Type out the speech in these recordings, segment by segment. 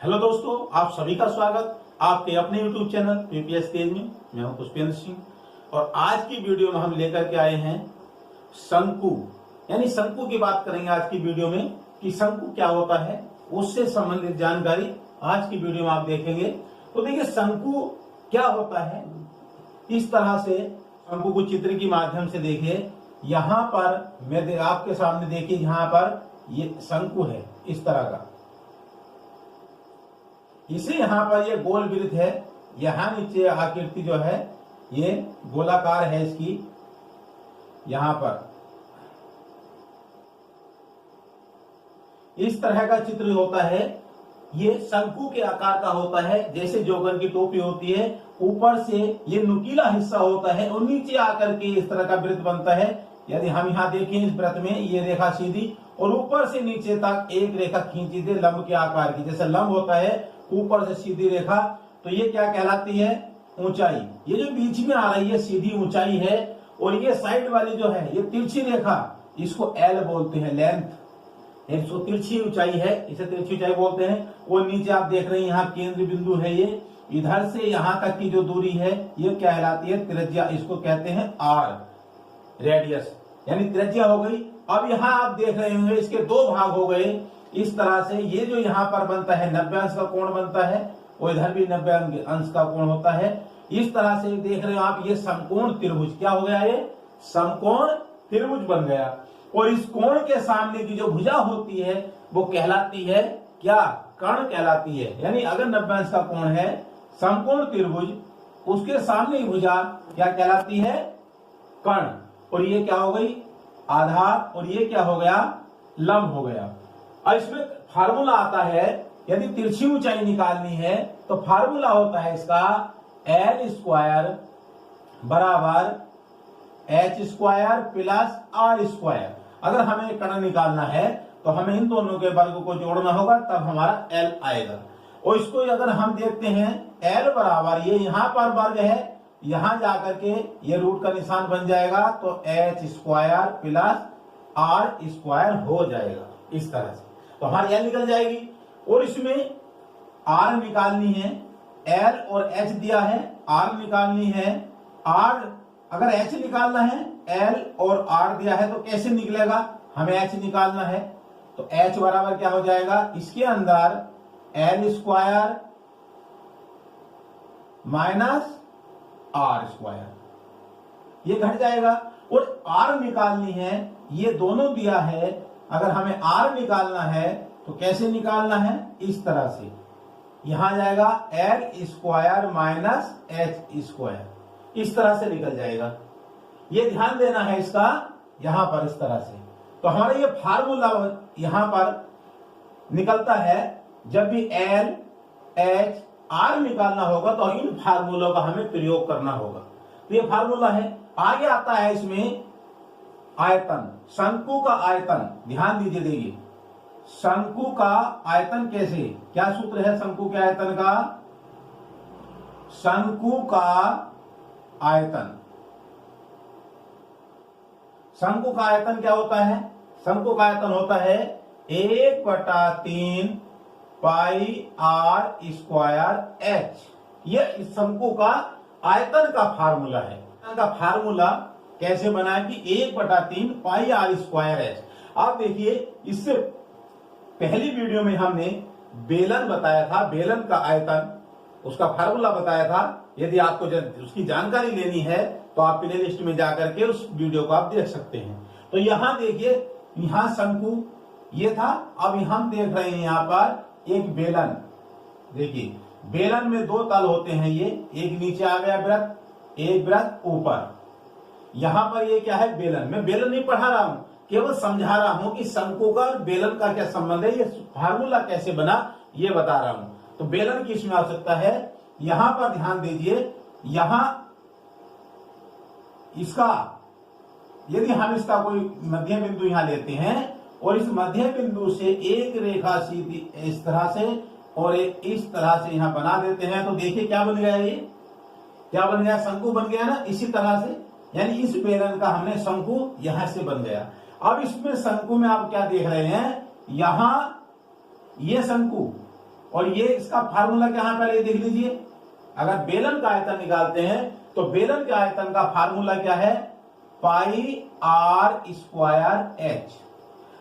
Hello दोस्तों, आप सभी का स्वागत आपके अपने YouTube चैनल पीपीएस तेज में। मैं हूं पुष्पेंद्र सिंह और आज की वीडियो में हम लेकर के आए हैं शंकु, यानी शंकु की बात करेंगे आज की वीडियो में कि शंकु क्या होता है, उससे संबंधित जानकारी आज की वीडियो में आप देखेंगे। तो देखिए शंकु क्या होता है, इस तरह से शंकु को चित्र के माध्यम से देखिए। यहाँ पर मैं आपके सामने देखिए, यहाँ पर ये शंकु है इस तरह का, इसे यहाँ पर ये गोल वृत्त है, यहाँ नीचे आकृति जो है ये गोलाकार है इसकी। यहाँ पर इस तरह का चित्र होता है, ये शंकु के आकार का होता है। जैसे जोकर की टोपी होती है, ऊपर से ये नुकीला हिस्सा होता है और नीचे आकर के इस तरह का वृत्त बनता है। यदि हम यहाँ देखें इस वृत्त में ये रेखा सीधी और ऊपर से नीचे तक एक रेखा खींची दे लंब के आकार की, जैसे लंब होता है ऊपर से सीधी रेखा, तो ये क्या कहलाती है, ऊंचाई। ये जो बीच में आ रही है सीधी ऊंचाई है, और ये साइड वाली जो है ये तिरछी रेखा, इसको एल बोलते हैं, लेंथ। इसको तिरछी ऊंचाई है, इसे तिरछी ऊंचाई बोलते हैं। और नीचे आप देख रहे हैं यहाँ केंद्र बिंदु है, ये इधर से यहाँ तक की जो दूरी है ये कहलाती है त्रिज्या, इसको कहते हैं आर, रेडियस, यानी त्रिज्या हो गई। अब यहाँ आप देख रहे होंगे इसके दो भाग हो गए इस तरह से। ये जो यहाँ पर बनता है 90 अंश का कोण बनता है और इधर भी 90 अंश का कोण होता है। इस तरह से देख रहे हो आप, ये समकोण त्रिभुज क्या हो गया, ये समकोण त्रिभुज बन गया। और इस कोण के सामने की जो भुजा होती है वो कहलाती है क्या, कर्ण कहलाती है। यानी अगर 90 अंश का कोण है समकोण त्रिभुज, उसके सामने की भुजा क्या कहलाती है, कर्ण। और ये क्या हो गई, आधार, और ये क्या हो गया, लंब हो गया। और इसमें फार्मूला आता है, यदि तिरछी ऊंचाई निकालनी है तो फार्मूला होता है इसका एल स्क्वायर बराबर H square plus R square. अगर हमें कर्ण निकालना है तो हमें इन दोनों के वर्ग को जोड़ना होगा, तब हमारा एल आएगा। और इसको अगर हम देखते हैं एल बराबर, ये यहाँ पर वर्ग है, यहां जाकर के ये रूट का निशान बन जाएगा, तो H square plus R square हो जाएगा इस तरह से। तो हमारी एल निकल जाएगी। और इसमें आर निकालनी है, एल और एच दिया है, आर निकालनी है। आर अगर एच निकालना है, एल और आर दिया है, तो कैसे निकलेगा, हमें एच निकालना है। तो एच बराबर क्या हो जाएगा, इसके अंदर L square minus R square, ये घट जाएगा। और आर निकालनी है, ये दोनों दिया है, अगर हमें आर निकालना है तो कैसे निकालना है, इस तरह से यहां जाएगा L square minus H square, इस तरह से निकल जाएगा। ये ध्यान देना है इसका, यहां पर इस तरह से। तो हमारा ये फार्मूला यहां पर निकलता है। जब भी एल एच आर निकालना होगा तो इन फार्मूलों का हमें प्रयोग करना होगा। तो ये फार्मूला है। आगे आता है इसमें आयतन, शंकु का आयतन, ध्यान दीजिए। देखिए शंकु का आयतन कैसे, क्या सूत्र है शंकु के आयतन का, शंकु का आयतन, शंकु का आयतन क्या होता है, शंकु का आयतन होता है 1/3 पाई आर स्क्वायर एच। ये इस शंकु का आयतन का फार्मूला है। का फार्मूला कैसे बना है कि 1/3 पाई आर स्क्वायर एच। आप देखिए, इससे पहली वीडियो में हमने बेलन बताया था, बेलन का आयतन, उसका फार्मूला बताया था। यदि आपको उसकी जानकारी लेनी है तो आप प्ले लिस्ट में जाकर के उस वीडियो को आप देख सकते हैं। तो यहां देखिए, यहां शंकु ये था। अब हम देख रहे हैं यहां पर एक बेलन। देखिए बेलन में दो तल होते हैं, ये एक नीचे आ गया वृत्त, एक वृत्त ऊपर। यहां पर ये क्या है, बेलन। मैं बेलन नहीं पढ़ा रहा हूं, केवल समझा रहा हूं कि शंकु का और बेलन का क्या संबंध है, ये फार्मूला कैसे बना ये बता रहा हूं। तो बेलन की इसमें आवश्यकता है। यहां पर ध्यान दीजिए, यहां इसका यदि हम इसका कोई मध्य बिंदु यहां लेते हैं और इस मध्य बिंदु से एक रेखा सीधी इस तरह से और एक इस तरह से यहां बना देते हैं, तो देखिए क्या बन गया, ये क्या बन गया, शंकु बन गया ना, इसी तरह से। यानी इस बेलन का हमने शंकु यहां से बन गया। अब इसमें शंकु में आप क्या देख रहे हैं, यहां ये शंकु और ये इसका फार्मूला क्या है पहले देख लीजिए। अगर बेलन का आयतन निकालते हैं तो बेलन के आयतन का फार्मूला क्या है, पाई आर स्क्वायर एच।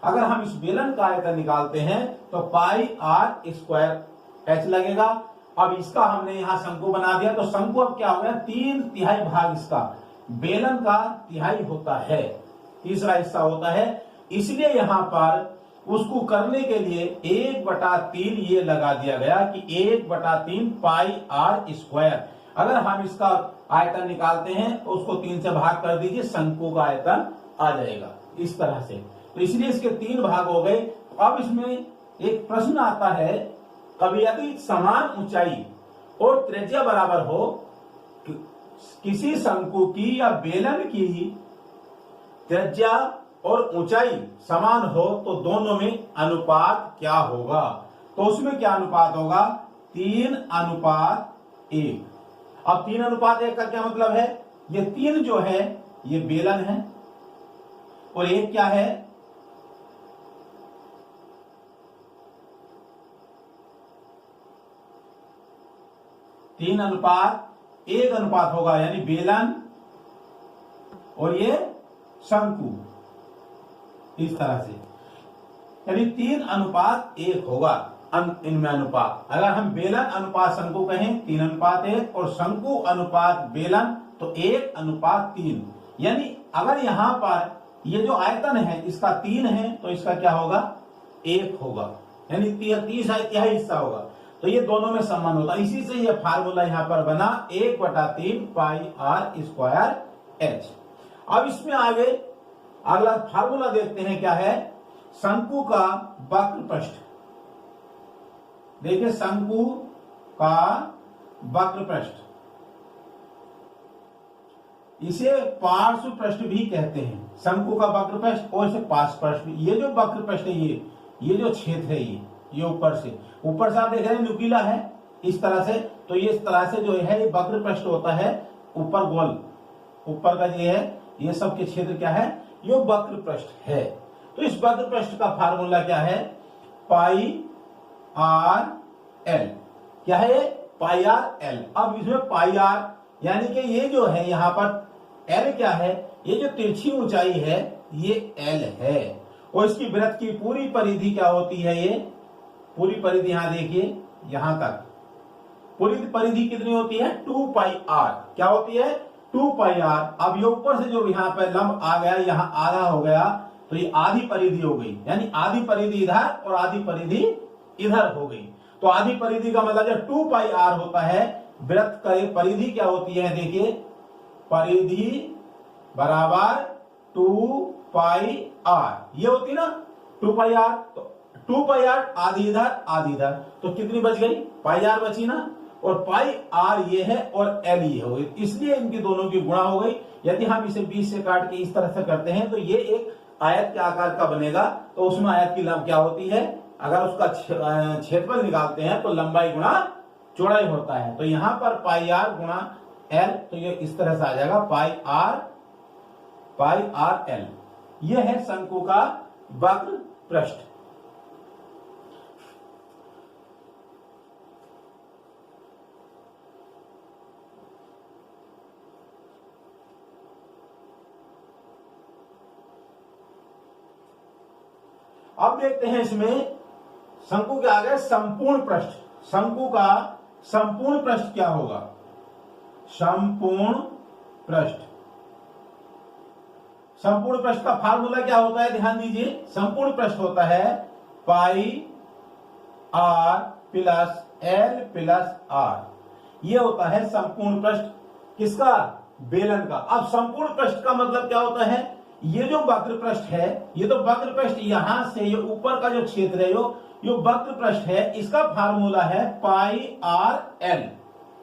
अगर हम इस बेलन का आयतन निकालते हैं तो पाई आर स्क्वायर एच लगेगा। अब इसका हमने यहां शंकु बना दिया, तो शंकु अब क्या हो गया, 3/3 भाग इसका बेलन का तिहाई होता है, तीसरा हिस्सा होता है। इसलिए यहां पर उसको करने के लिए 1/3 ये लगा दिया गया कि 1/3 पाई आर स्क्वायर। अगर हम इसका आयतन निकालते हैं तो उसको 3 से भाग कर दीजिए, शंकु का आयतन आ जाएगा इस तरह से। तो इसलिए इसके 3 भाग हो गए। अब इसमें एक प्रश्न आता है, कभी यदि समान ऊंचाई और त्रिज्या बराबर हो, किसी शंकु की या बेलन की त्रिज्या और ऊंचाई समान हो तो दोनों में अनुपात क्या होगा। तो उसमें क्या अनुपात होगा, 3:1। अब 3:1 का क्या मतलब है, ये 3 जो है ये बेलन है और 1 क्या है, तीन अनुपात 1 अनुपात होगा, यानी बेलन और ये शंकु इस तरह से, यानी 3:1 होगा इनमें अनुपात। अगर हम बेलन अनुपात शंकु कहें 3:1 और शंकु अनुपात बेलन तो 1:3। यानी अगर यहां पर ये जो आयतन है इसका 3 है तो इसका क्या होगा, 1 होगा, यानी 30 हिस्सा होगा। तो ये दोनों में समान होता है। इसी से ये फार्मूला यहां पर बना 1/3 पाई आर स्क्वायर एच। अब इसमें आगे अगला फार्मूला देखते हैं क्या है, शंकु का वक्र पृष्ठ। देखिए शंकु का वक्र पृष्ठ, इसे पार्श्व पृष्ठ भी कहते हैं। शंकु का वक्र पृष्ठ और इसे पार्श्व पृष्ठ भी। ये जो वक्र पृष्ठ है ये जो क्षेत्र है ये ऊपर से आप देख रहे हैं नुकीला है इस तरह से, तो ये इस तरह से जो है ये वक्र पृष्ठ होता है, ऊपर गोल, ऊपर का ये है, ये सब के क्षेत्र क्या है, ये वक्र पृष्ठ है। तो इस वक्र पृष्ठ का फार्मूला क्या है, पाई आर एल। क्या है, पाई आर एल। अब इसमें पाई आर यानी कि ये जो है यहां पर एल क्या है, ये जो तिरछी ऊंचाई है ये एल है और इसकी वृत्त की पूरी परिधि क्या होती है, ये पूरी परिधि यहां देखिए यहां तक पूरी परिधि कितनी होती है, 2 पाई आर। क्या होती है, 2 पाई आर। अब ये ऊपर से जो यहाँ पे लंब आ गया, यहाँ आधा हो गया, तो ये आधी परिधि हो गई, यानी आधी परिधि इधर और आधी परिधि इधर हो गई। तो आधी परिधि का मतलब जब 2 पाई आर होता है, वृत्त का परिधि क्या होती है, देखिए परिधि बराबर 2 पाई आर, ये होती ना 2 पाई आर। तो 2 पाई आर आधी इधर, तो कितनी बच गई, पाई आर बची ना, और पाई आर ये है और एल ये हो गई, इसलिए इनकी दोनों की गुणा हो गई। यदि हम इसे 20 से काट के इस तरह से करते हैं तो ये एक आयत के आकार का बनेगा। तो उसमें आयत की लंबाई क्या होती है, अगर उसका क्षेत्रफल निकालते हैं तो लंबाई गुणा चौड़ाई होता है। तो यहां पर पाई आर गुणा एल, तो ये इस तरह से आ जाएगा पाई आर एल। ये है शंकु का वक्र पृष्ठ। अब देखते हैं इसमें शंकु के आगे संपूर्ण पृष्ठ। शंकु का संपूर्ण पृष्ठ क्या होगा, संपूर्ण पृष्ठ। संपूर्ण पृष्ठ का फार्मूला क्या होता है, ध्यान दीजिए। संपूर्ण पृष्ठ होता है pi r plus l plus r. ये होता है संपूर्ण पृष्ठ किसका, बेलन का। अब संपूर्ण पृष्ठ का मतलब क्या होता है, ये जो वक्र पृष्ठ है, ये तो वक्र पृष्ठ यहां से ये ऊपर का जो क्षेत्र है यो वक्र पृष्ठ है, इसका फार्मूला है पाई आर एल।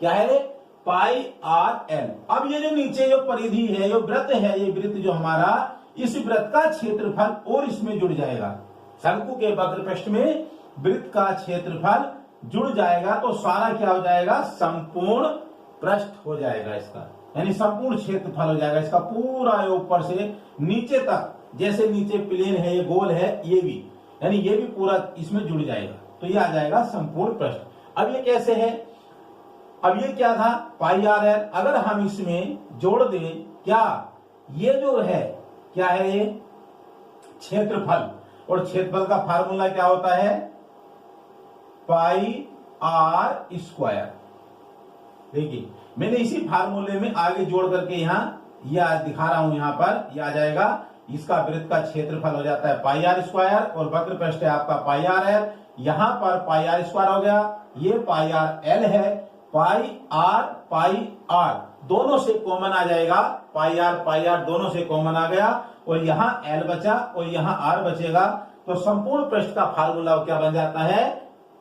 क्या है, पाई आर एल। अब ये जो नीचे जो परिधि है, जो वृत्त है, ये वृत्त जो हमारा, इस वृत्त का क्षेत्रफल और इसमें जुड़ जाएगा। शंकु के वक्र पृष्ठ में वृत्त का क्षेत्रफल जुड़ जाएगा तो सारा क्या हो जाएगा, संपूर्ण पृष्ठ हो जाएगा इसका, यानी संपूर्ण क्षेत्रफल हो जाएगा इसका पूरा ऊपर से नीचे तक। जैसे नीचे प्लेन है, ये गोल है, ये भी, यानी ये भी पूरा इसमें जुड़ जाएगा। तो ये आ जाएगा संपूर्ण पृष्ठ। अब ये कैसे है, अब ये क्या था पाई आर एल, अगर हम इसमें जोड़ दें क्या, ये जो है क्या है ये क्षेत्रफल, और क्षेत्रफल का फार्मूला क्या होता है पाई आर स्क्वायर। देखिए मैंने इसी फार्मूले में आगे जोड़ करके यहाँ यह दिखा रहा हूं, यहाँ पर यह आ जाएगा, इसका वृत्त का क्षेत्रफल हो जाता है पाई आर स्क्वायर और वक्र पृष्ठ है आपका पाई आर एल। यहां पर पाई आर स्क्वायर हो गया, ये पाई आर एल है, पाई आर दोनों से कॉमन आ जाएगा, पाई आर दोनों से कॉमन आ गया, और यहाँ एल बचा और यहाँ आर बचेगा, तो संपूर्ण पृष्ठ का फार्मूला क्या बन जाता है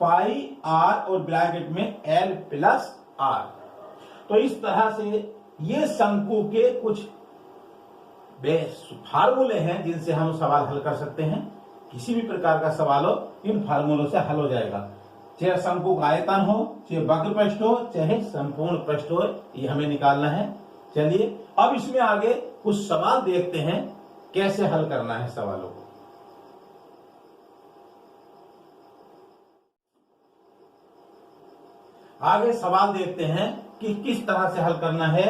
पाई आर और ब्रैकेट में एल प्लस आर। तो इस तरह से ये शंकु के कुछ फार्मूले हैं जिनसे हम सवाल हल कर सकते हैं। किसी भी प्रकार का सवाल हो इन फार्मूलों से हल हो जाएगा, चाहे शंकु का आयतन हो, चाहे वक्र पृष्ठ हो, चाहे संपूर्ण पृष्ठ हो, ये हमें निकालना है। चलिए अब इसमें आगे कुछ सवाल देखते हैं कैसे हल करना है सवालों को। आगे सवाल देखते हैं कि किस तरह से हल करना है।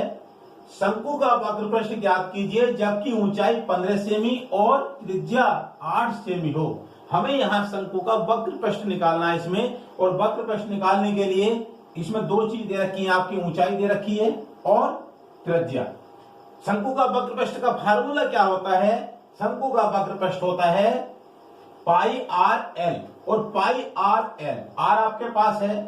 शंकु का वक्र पृष्ठ ज्ञात कीजिए जबकि ऊंचाई 15 सेमी और त्रिज्या 8 सेमी हो। हमें यहां शंकु का वक्र पृष्ठ निकालना है इसमें, और वक्र पृष्ठ निकालने के लिए इसमें दो चीज दे रखी है, आपकी ऊंचाई दे रखी है और त्रिज्या। शंकु का वक्र पृष्ठ का फार्मूला क्या होता है, शंकु का वक्र पृष्ठ होता है पाई आर एल, और पाई आर एल, आर आपके पास है,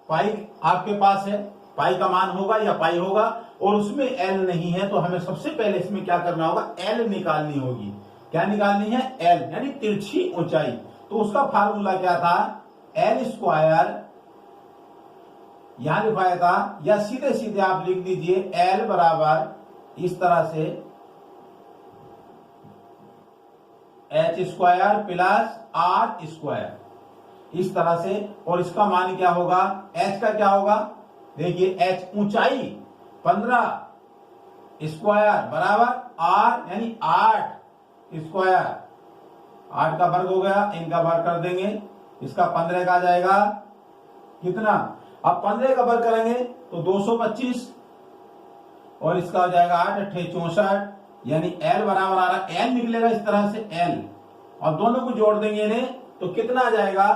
पाई आपके पास है, पाई का मान होगा या पाई होगा, और उसमें एल नहीं है, तो हमें सबसे पहले इसमें क्या करना होगा एल निकालनी होगी। क्या निकालनी है एल, यानी तिरछी ऊंचाई। तो उसका फार्मूला क्या था एल स्क्वायर, यहां लिखवाया था, या सीधे सीधे आप लिख दीजिए एल बराबर इस तरह से H square plus R square, इस तरह से। और इसका मान क्या होगा एच का क्या होगा, देखिए एच ऊंचाई 15 स्क्वायर बराबर आर यानी 8 स्क्वायर, 8 का वर्ग हो गया, इनका वर्ग कर देंगे, इसका 15 का आ जाएगा कितना, अब 15 का वर्ग करेंगे तो 225, और इसका हो जाएगा 8 8 64, यानी एल बराबर आ रहा, एल निकलेगा इस तरह से एल, और दोनों को जोड़ देंगे इन्हें तो कितना आ जाएगा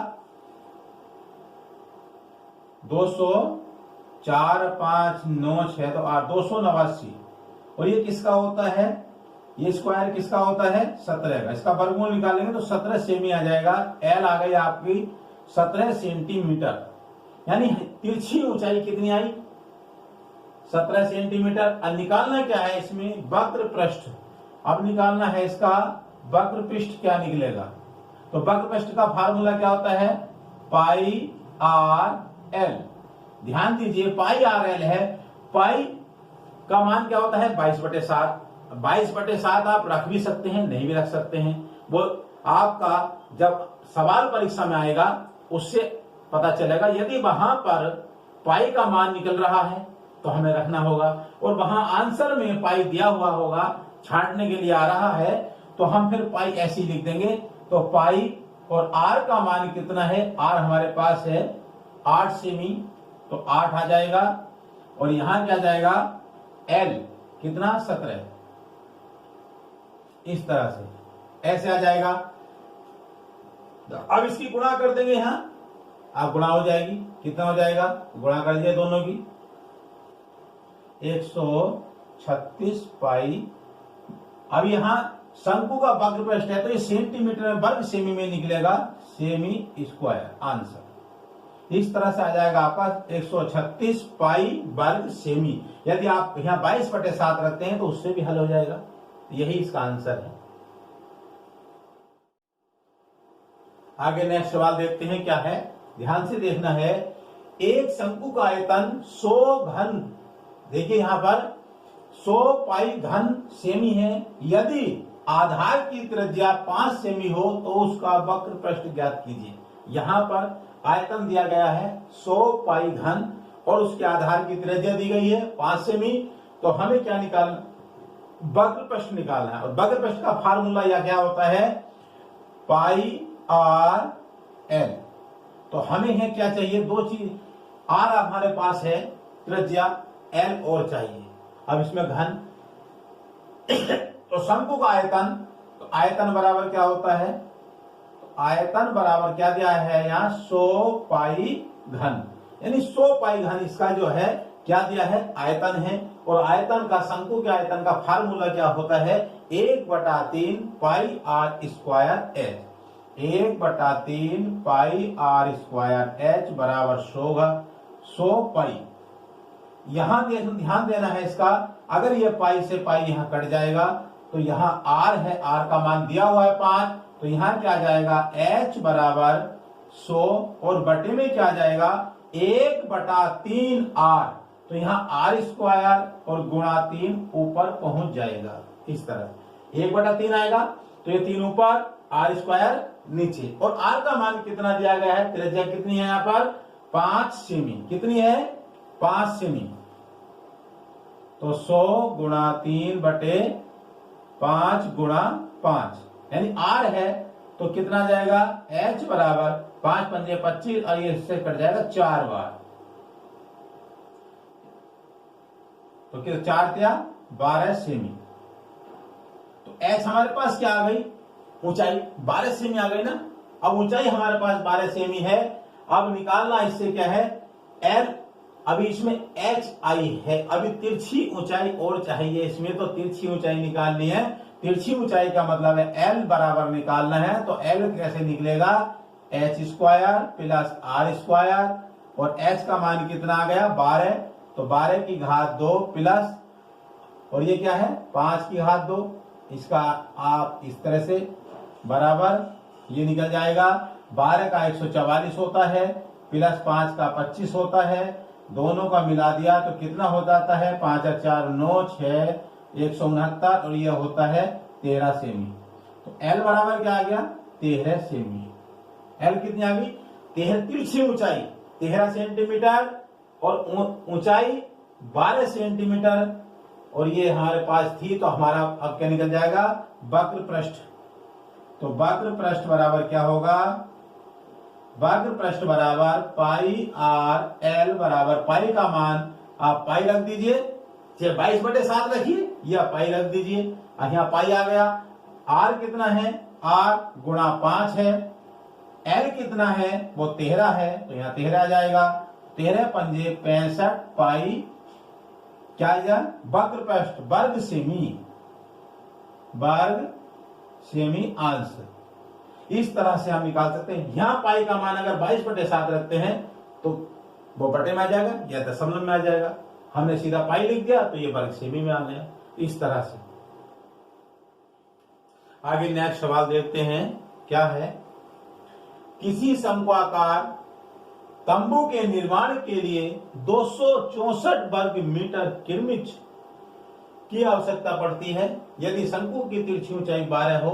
200, 4 5 9 6 तो 8, 289। और ये किसका होता है, ये स्क्वायर किसका होता है 17 का, इसका वर्गमूल निकालेंगे तो 17 सेमी आ जाएगा, एल आ गई आपकी 17 सेंटीमीटर, यानी तिरछी ऊंचाई कितनी आई 17 सेंटीमीटर। अब निकालना क्या है इसमें वक्र पृष्ठ, अब निकालना है इसका वक्र पृष्ठ क्या निकलेगा, तो वक्र पृष्ठ का फार्मूला क्या होता है पाई आर एल। ध्यान दीजिए पाई आर एल है, पाई का मान क्या होता है 22/7, 22/7 आप रख भी सकते हैं नहीं भी रख सकते हैं, वो आपका जब सवाल परीक्षा में आएगा उससे पता चलेगा। यदि वहां पर पाई का मान निकल रहा है तो हमें रखना होगा, और वहां आंसर में पाई दिया हुआ होगा, छांटने के लिए आ रहा है तो हम फिर पाई ऐसे ही लिख देंगे। तो पाई और आर का मान कितना है, आर हमारे पास है 8 सेमी, तो 8 आ जाएगा, और यहां क्या जाएगा एल कितना 17, इस तरह से ऐसे आ जाएगा। अब इसकी गुणा कर देंगे, यहां आप गुणा हो जाएगी, कितना हो जाएगा गुणा कर दिया दोनों की 136 पाई। अब यहां शंकु का वक्र पृष्ठ है तो ये सेंटीमीटर में वर्ग सेमी में निकलेगा, सेमी स्क्वायर आंसर इस तरह से आ जाएगा आपका 136 पाई वर्ग सेमी। यदि आप यहां 22/7 रखते हैं तो उससे भी हल हो जाएगा, यही इसका आंसर है। आगे नेक्स्ट सवाल देखते हैं क्या है, ध्यान से देखना है। एक शंकु का आयतन 100 घन, देखिए यहां पर 100 पाई घन सेमी है, यदि आधार की त्रिज्या 5 सेमी हो तो उसका वक्र पृष्ठ ज्ञात कीजिए। यहां पर आयतन दिया गया है 100 पाई घन और उसके आधार की त्रिज्या दी गई है 5 सेमी, तो हमें क्या निकालना, वक्र पृष्ठ निकालना है। और वक्र पृष्ठ का फार्मूला या क्या होता है पाई आर एल। तो हमें है क्या चाहिए, दो चीज, आर हमारे पास है त्रिज्या, एल और चाहिए। अब इसमें घन तो शंकु का आयतन, तो आयतन बराबर क्या होता है, तो आयतन बराबर क्या दिया है यहाँ 100 पाई घन, यानी 100 पाई घन इसका जो है क्या दिया है, आयतन है। और आयतन का, शंकु के आयतन का फार्मूला क्या होता है, 1/3 pi r square h. 1/3 pi r square h बराबर 100 पाई। यहां ध्यान देना है इसका, अगर ये पाई से पाई यहां कट जाएगा तो यहां आर है, आर का मान दिया हुआ है 5, तो यहां क्या जाएगा, एच बराबर 100 और बटे में क्या जाएगा 1/3 आर, तो यहां आर स्क्वायर और गुणा 3 ऊपर पहुंच जाएगा। इस तरह 1/3 आएगा, तो ये 3 ऊपर, आर स्क्वायर नीचे। और आर का मान कितना दिया गया है, त्रिज्या कितनी है यहाँ पर 5 सेमी, कितनी है 5 सेमी। तो 100 गुणा 3 बटे 5 गुणा 5, यानी आर है तो कितना जाएगा, एच बराबर 5 पंजे 25 और ये इससे कट जाएगा 4 बार, तो कितना 4 तिया 12 सेमी। तो एच हमारे पास क्या आ गई, ऊंचाई 12 सेमी आ गई ना। अब ऊंचाई हमारे पास 12 सेमी है, अब निकालना इससे क्या है एल। अभी इसमें एच आई है, अभी तिरछी ऊंचाई और चाहिए इसमें, तो तिरछी ऊंचाई निकालनी है। तिरछी ऊंचाई का मतलब है एल बराबर निकालना है, तो एल कैसे निकलेगा, H square plus R square, और एच का मान कितना आ गया 12, तो 12 की घात 2 प्लस, और ये क्या है 5 की घात 2, इसका आप इस तरह से बराबर ये निकल जाएगा। 12 का 144 होता है प्लस 5 का 25 होता है, दोनों का मिला दिया तो कितना हो जाता है 5 और 4 9 6 169, और यह होता है 13 सेमी। तो एल बराबर क्या आ गया 13 सेमी। एल कितनी आ गई 13, तिरछी ऊंचाई 13 सेंटीमीटर और ऊंचाई 12 सेंटीमीटर, और ये हमारे पास थी, तो हमारा अब क्या निकल जाएगा वक्र पृष्ठ। तो वक्र पृष्ठ बराबर क्या होगा, वक्र पृष्ठ बराबर पाई आर एल बराबर, पाई का मान आप पाई रख दीजिए, चाहे 22/7 रखिए या पाई रख दीजिए, यहाँ पाई आ गया। आर कितना है, आर गुणा 5 है, एल कितना है वो 13 है, तो यहाँ 13 आ जाएगा। 13 पंजे 65 पाई क्या आएगा, वक्र पृष्ठ वर्ग सेमी, वर्ग सेमी अंश। इस तरह से हम निकाल सकते हैं। यहां पाई का मान अगर 22/7 रखते हैं तो वो बटे में आ जाएगा या दशमलव में आ जाएगा, हमने सीधा पाई लिख दिया तो ये वर्ग सेमी में आ गया। इस तरह से आगे नेक्स्ट सवाल देखते हैं, क्या है, किसी समकोआकार तंबू के निर्माण के लिए 264 वर्ग मीटर किरमिच की आवश्यकता पड़ती है। यदि शंकु की तिरछी ऊंचाई 12 हो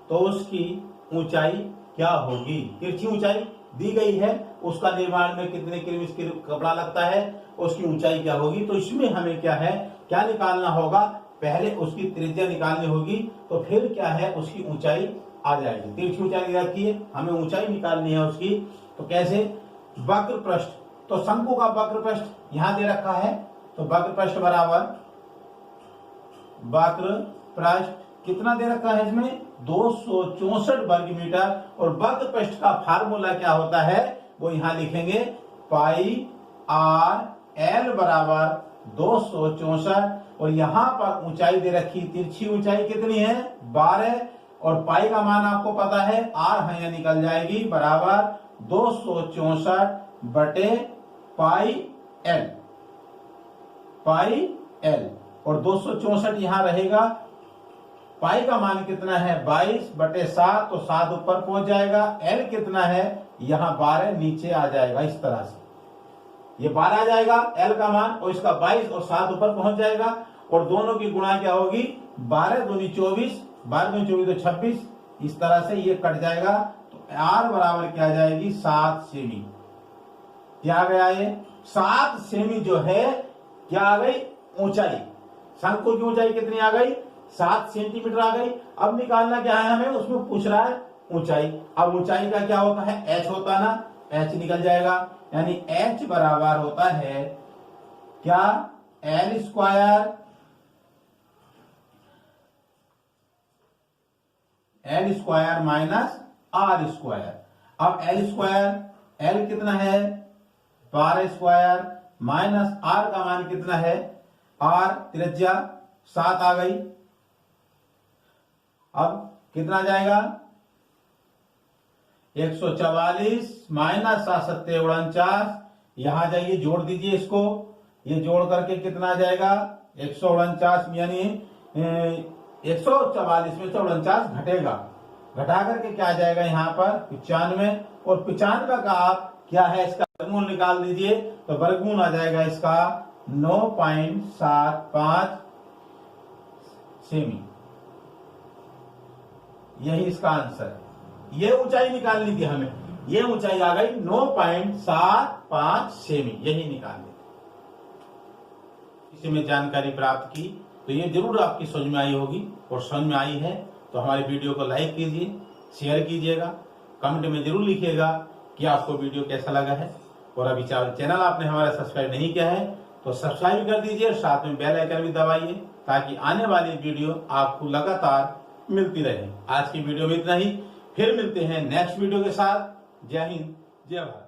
तो उसकी ऊंचाई क्या होगी। तिरछी ऊंचाई दी गई है, उसका निर्माण में कितने किरमिच की कपड़ा लगता है, उसकी ऊंचाई क्या होगी। तो इसमें हमें क्या है, क्या निकालना होगा, पहले उसकी त्रिज्या निकालनी होगी, तो फिर क्या है उसकी ऊंचाई आ जाएगी। तिरछी ऊंचाई रखी है, हमें ऊंचाई निकालनी है उसकी, तो कैसे, वक्र पृष्ठ, तो शंकु का वक्र पृष्ठ यहां दे रखा है, तो वक्र पृष्ठ बराबर, वक्र पृष्ठ कितना दे रखा है इसमें 264 वर्ग मीटर, और वक्र पृष्ठ का फार्मूला क्या होता है वो यहां लिखेंगे, पाई आर एल बराबर 264, और यहां पर ऊंचाई दे रखी, तिरछी ऊंचाई कितनी है 12, और पाई का मान आपको पता है आर है, यहां निकल जाएगी बराबर 264 बटे पाई एल, पाई एल, और 264 यहां रहेगा। पाई का मान कितना है 22/7, तो 7 ऊपर पहुंच जाएगा। एल कितना है यहां 12 नीचे आ जाएगा, इस तरह से ये 12 आ जाएगा एल का मान, और इसका 22 और 7 ऊपर पहुंच जाएगा, और दोनों की गुणा क्या होगी 12 दूनी 24, 12 दूनी 24 तो 26, इस तरह से ये कट जाएगा। तो आर बराबर क्या आ जाएगी 7 सेमी। क्या आ गया ये 7 सेमी जो है क्या आ गई ऊंचाई, शंकु की ऊंचाई कितनी आ गई 7 सेंटीमीटर आ गई। अब निकालना क्या है हमें, उसमें पूछ रहा है ऊंचाई। अब ऊंचाई का क्या होता है, h होता ना, h निकल जाएगा, यानी h बराबर होता है क्या, l square minus r square. अब l स्क्वायर, l कितना है 12 स्क्वायर, माइनस r का मान कितना है, r त्रिज्या 7 आ गई। अब कितना जाएगा 144 माइनस 7 7 49, यहां जाइए जोड़ दीजिए इसको, ये जोड़ करके कितना आ जाएगा 149, यानी 144 में से 49 घटेगा, घटा करके क्या आ जाएगा यहाँ पर 95, और 95 का आप क्या है इसका वर्गमूल निकाल दीजिए, तो वर्गमूल आ जाएगा इसका 9.75 सेमी। यही इसका आंसर है। ये ऊंचाई निकालनी थी हमें, ये ऊंचाई आ गई 9.75 सेमी, यही निकालनी थी। इसी में जानकारी प्राप्त की तो ये जरूर आपकी समझ में आई होगी, और समझ में आई है तो हमारे वीडियो को लाइक कीजिए, शेयर कीजिएगा, कमेंट में जरूर लिखिएगा कि आपको वीडियो कैसा लगा है। और अभी चैनल आपने हमारा सब्सक्राइब नहीं किया है तो सब्सक्राइब कर दीजिए, साथ में बेल आइकन भी दबाइए ताकि आने वाली वीडियो आपको लगातार मिलती रहे। आज की वीडियो में इतना ही, फिर मिलते हैं नेक्स्ट वीडियो के साथ। जय हिंद, जय भारत।